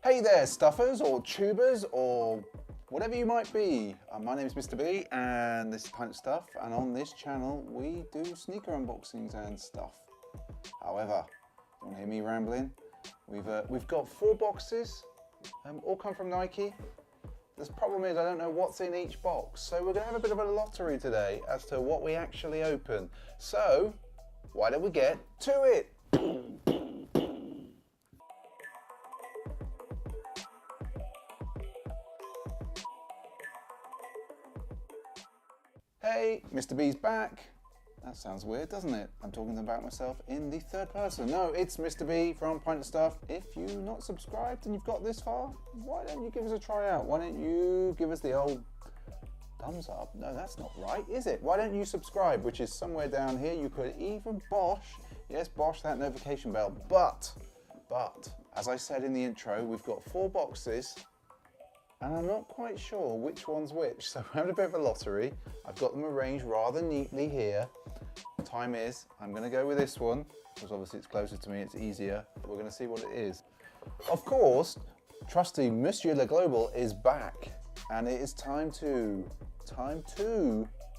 Hey there, stuffers or tubers or whatever you might be. My name is Mr. B and this is Pint of Stuff, and on this channel we do sneaker unboxings and stuff. However, don't hear me rambling. We've got 4 boxes, all come from Nike. The problem is I don't know what's in each box, so we're going to have a bit of a lottery today as to what we actually open. So, why don't we get to it? Hey, Mr. B's back. That sounds weird, doesn't it? I'm talking about myself in the third person. No, it's Mr. B from Pint of Stuff. If you're not subscribed and you've got this far, why don't you give us a try out? Why don't you give us the old thumbs up? No, that's not right, is it? Why don't you subscribe, which is somewhere down here. You could even bosh that notification bell. But, as I said in the intro, we've got 4 boxes and I'm not quite sure which one's which. So we're having a bit of a lottery. I've got them arranged rather neatly here. The time is, I'm gonna go with this one, because obviously it's closer to me, it's easier. We're gonna see what it is. Of course, trusty Monsieur Le Global is back, and it is time to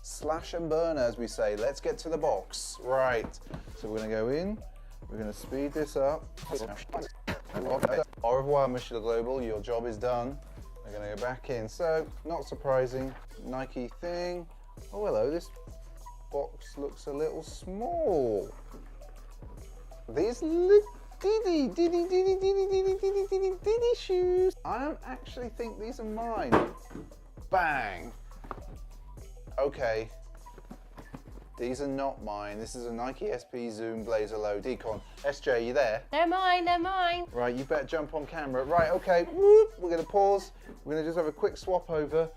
slash and burn, as we say. Let's get to the box. Right, so we're gonna go in, we're gonna speed this up. Au revoir, Monsieur Le Global, your job is done. We're gonna go back in. So, not surprising, Nike thing. Oh, hello, this box looks a little small. These little diddy shoes. I don't actually think these are mine. Bang. Okay. These are not mine. This is a Nike SP Zoom Blazer Low Decon. SJ, you there? They're mine, they're mine. Right, you better jump on camera. Right, okay, whoop, we're gonna pause. We're gonna just have a quick swap over.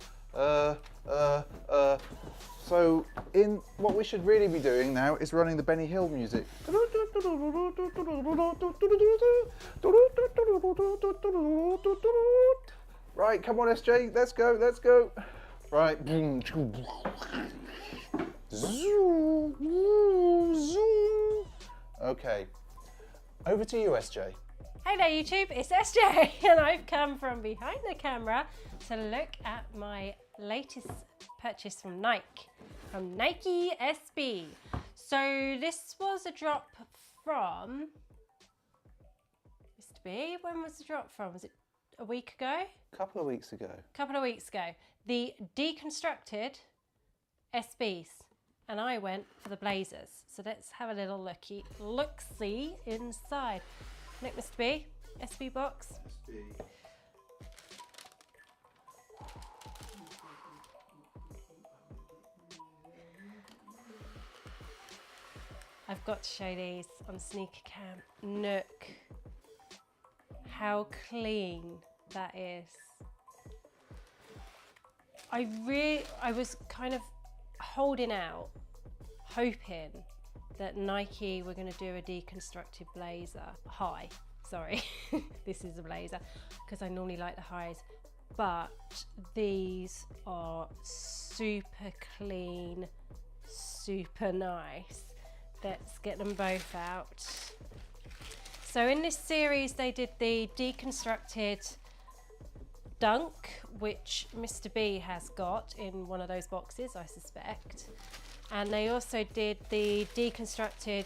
So what we should really be doing now is running the Benny Hill music. Right, come on SJ, let's go, let's go. Right. Zoom, zoom. Okay, over to you, SJ. Hey there YouTube, it's SJ and I've come from behind the camera to look at my latest purchase from Nike SB. So this was a drop from Mr. B. When was the drop from? Was it a week ago? A couple of weeks ago. The Deconstructed SBs. And I went for the Blazers. So let's have a little look-see inside. Look, Mr. B, SB box. SB. I've got to show these on sneaker cam. Look how clean that is. I was kind of holding out, hoping that Nike were going to do a deconstructed blazer. High, sorry, this is a blazer, because I normally like the highs, but these are super clean, super nice. Let's get them both out. So in this series they did the deconstructed Dunk, which Mr. B has got in one of those boxes, I suspect. And they also did the deconstructed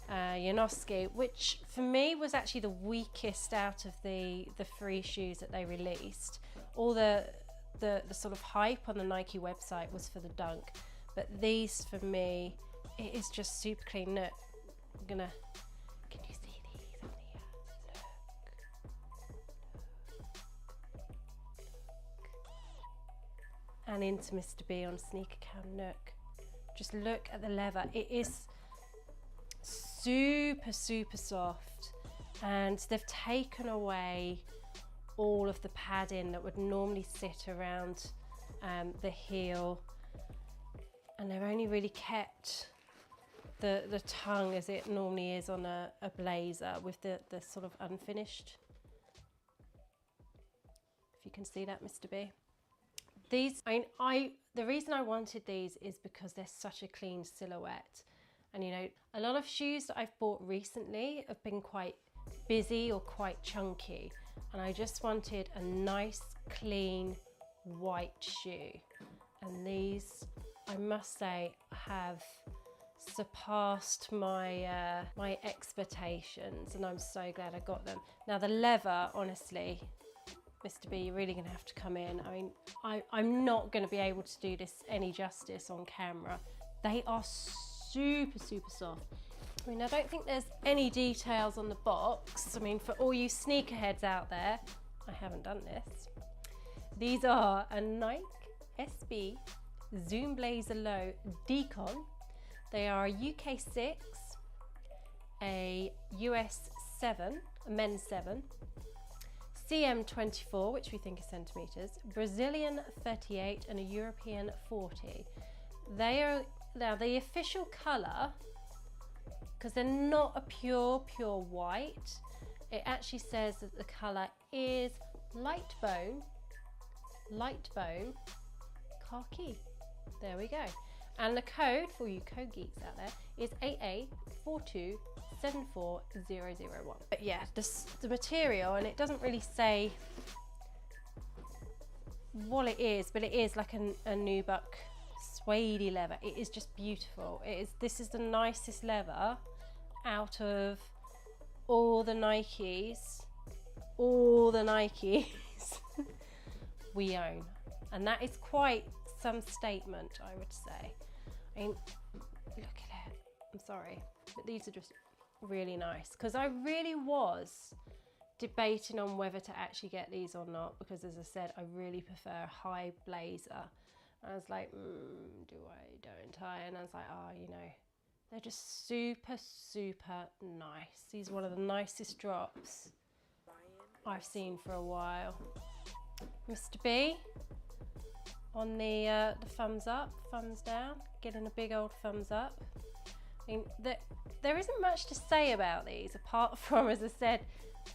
Janoski, which for me was actually the weakest out of the 3 shoes that they released. All the sort of hype on the Nike website was for the Dunk, but these for me, it is just super clean. Look, I'm gonna, can you see these on here? Look. And into Mr. B on sneaker cam. Look, just look at the leather. It is super soft, and they've taken away all of the padding that would normally sit around the heel, and they've only really kept the tongue as it normally is on a blazer, with the sort of unfinished. If you can see that, Mr. B. These, the reason I wanted these is because they're such a clean silhouette. And you know, a lot of shoes that I've bought recently have been quite busy or quite chunky. and I just wanted a nice clean white shoe, and these, I must say, have surpassed my my expectations, and I'm so glad I got them. Now the leather, honestly, Mr. B, you're really going to have to come in. I mean, I'm not going to be able to do this any justice on camera. They are super soft. I mean, I don't think there's any details on the box. I mean, for all you sneakerheads out there, I haven't done this. These are a Nike SB Zoom Blazer Low Decon. They are a UK 6, a US 7, a men's 7, CM 24, which we think is centimeters, Brazilian 38, and a European 40. They are, now the official color, because they're not a pure white, it actually says that the color is light bone khaki. There we go. And the code for you code geeks out there is AA4274001. But yeah, the material, and it doesn't really say what it is, but it is like a nubuck suede leather. It is just beautiful. This is the nicest leather out of all the Nikes we own, and that is quite some statement, I would say. I mean, look at it. I'm sorry, but these are just really nice, because I really was debating on whether to actually get these or not, because as I said, I really prefer a high blazer. And I was like, don't I? And I was like, oh, you know, they're just super nice. These are one of the nicest drops I've seen for a while. Mr. B, on the thumbs up, thumbs down, getting a big old thumbs up. I mean, there isn't much to say about these, apart from, as I said,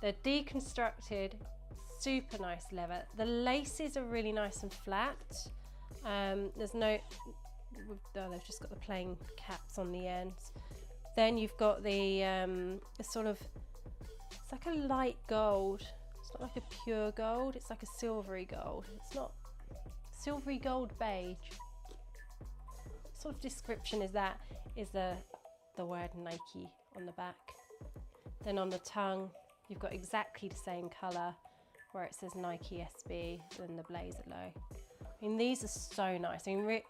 they're deconstructed, super nice leather. The laces are really nice and flat. There's no, they've just got the plain caps on the ends. Then you've got the sort of, it's like a light gold. It's not like a pure gold, it's like a silvery gold. It's not silvery gold beige. What sort of description is that? Is the word Nike on the back. Then on the tongue, you've got exactly the same colour where it says Nike SB and the blazer low. I mean, these are so nice. I mean,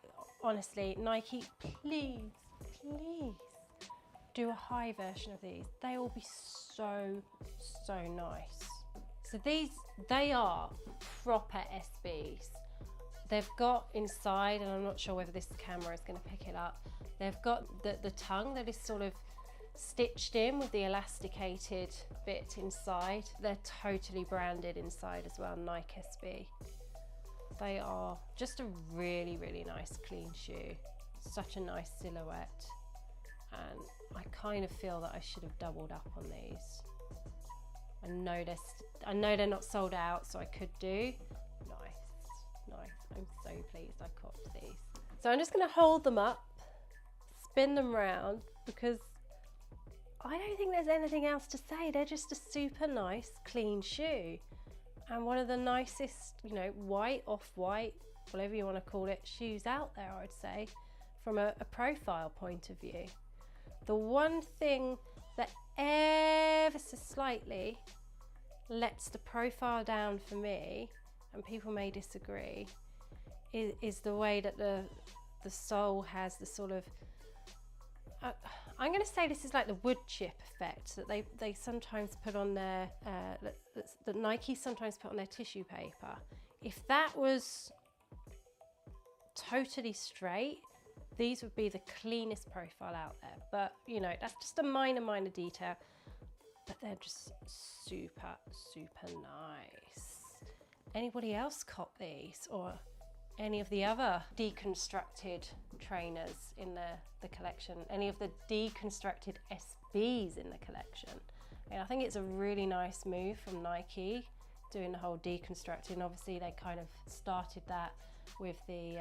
honestly, Nike, please do a high version of these. They will be so nice. So they are proper SBs. They've got inside, and I'm not sure whether this camera is going to pick it up, they've got the tongue that is sort of stitched in with the elasticated bit inside. They're totally branded inside as well, Nike SB. They are just a really nice clean shoe. Such a nice silhouette. And I kind of feel that I should have doubled up on these. I know they're not sold out, so I could do. Nice. I'm so pleased I copped these. So I'm just going to hold them up, spin them round, because I don't think there's anything else to say. They're just a super nice, clean shoe. And one of the nicest, you know, white, off-white, whatever you want to call it, shoes out there, I'd say, from a profile point of view. The one thing that ever so slightly lets the profile down for me, and people may disagree, is the way that the sole has the sort of, I'm going to say this is like the wood chip effect that they sometimes put on their, that Nike sometimes put on their tissue paper. If that was totally straight, these would be the cleanest profile out there. But, you know, that's just a minor detail. But they're just super nice. Anybody else cop these, or any of the other deconstructed trainers in the collection? Any of the deconstructed SBs in the collection? And I think it's a really nice move from Nike, doing the whole deconstructing. Obviously, they kind of started that with the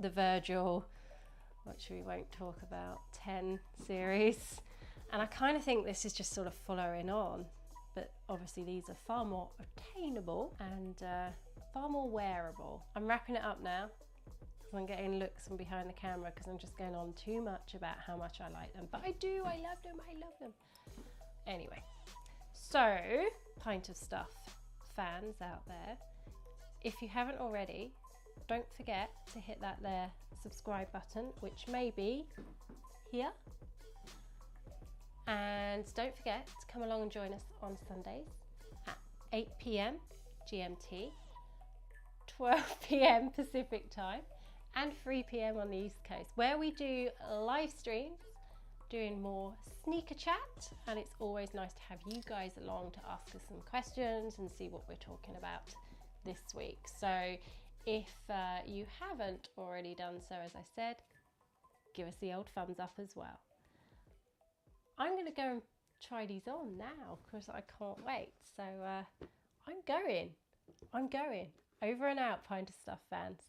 Virgil, which we won't talk about, 10 series. And I kind of think this is just sort of following on. but obviously these are far more attainable and far more wearable. I'm wrapping it up now because I'm getting looks from behind the camera because I'm just going on too much about how much I like them. But I do, I love them, I love them. Anyway, so pint of stuff fans out there, if you haven't already, don't forget to hit that there subscribe button, which may be here. And don't forget to come along and join us on Sundays at 8 p.m. GMT, 12 p.m. Pacific time, and 3 p.m. on the East Coast, where we do live streams doing more sneaker chat. And it's always nice to have you guys along to ask us some questions and see what we're talking about this week. So if you haven't already done so, as I said, give us the old thumbs up as well. I'm going to go and try these on now because I can't wait. So I'm going. Over and out, Pint of Stuff fans.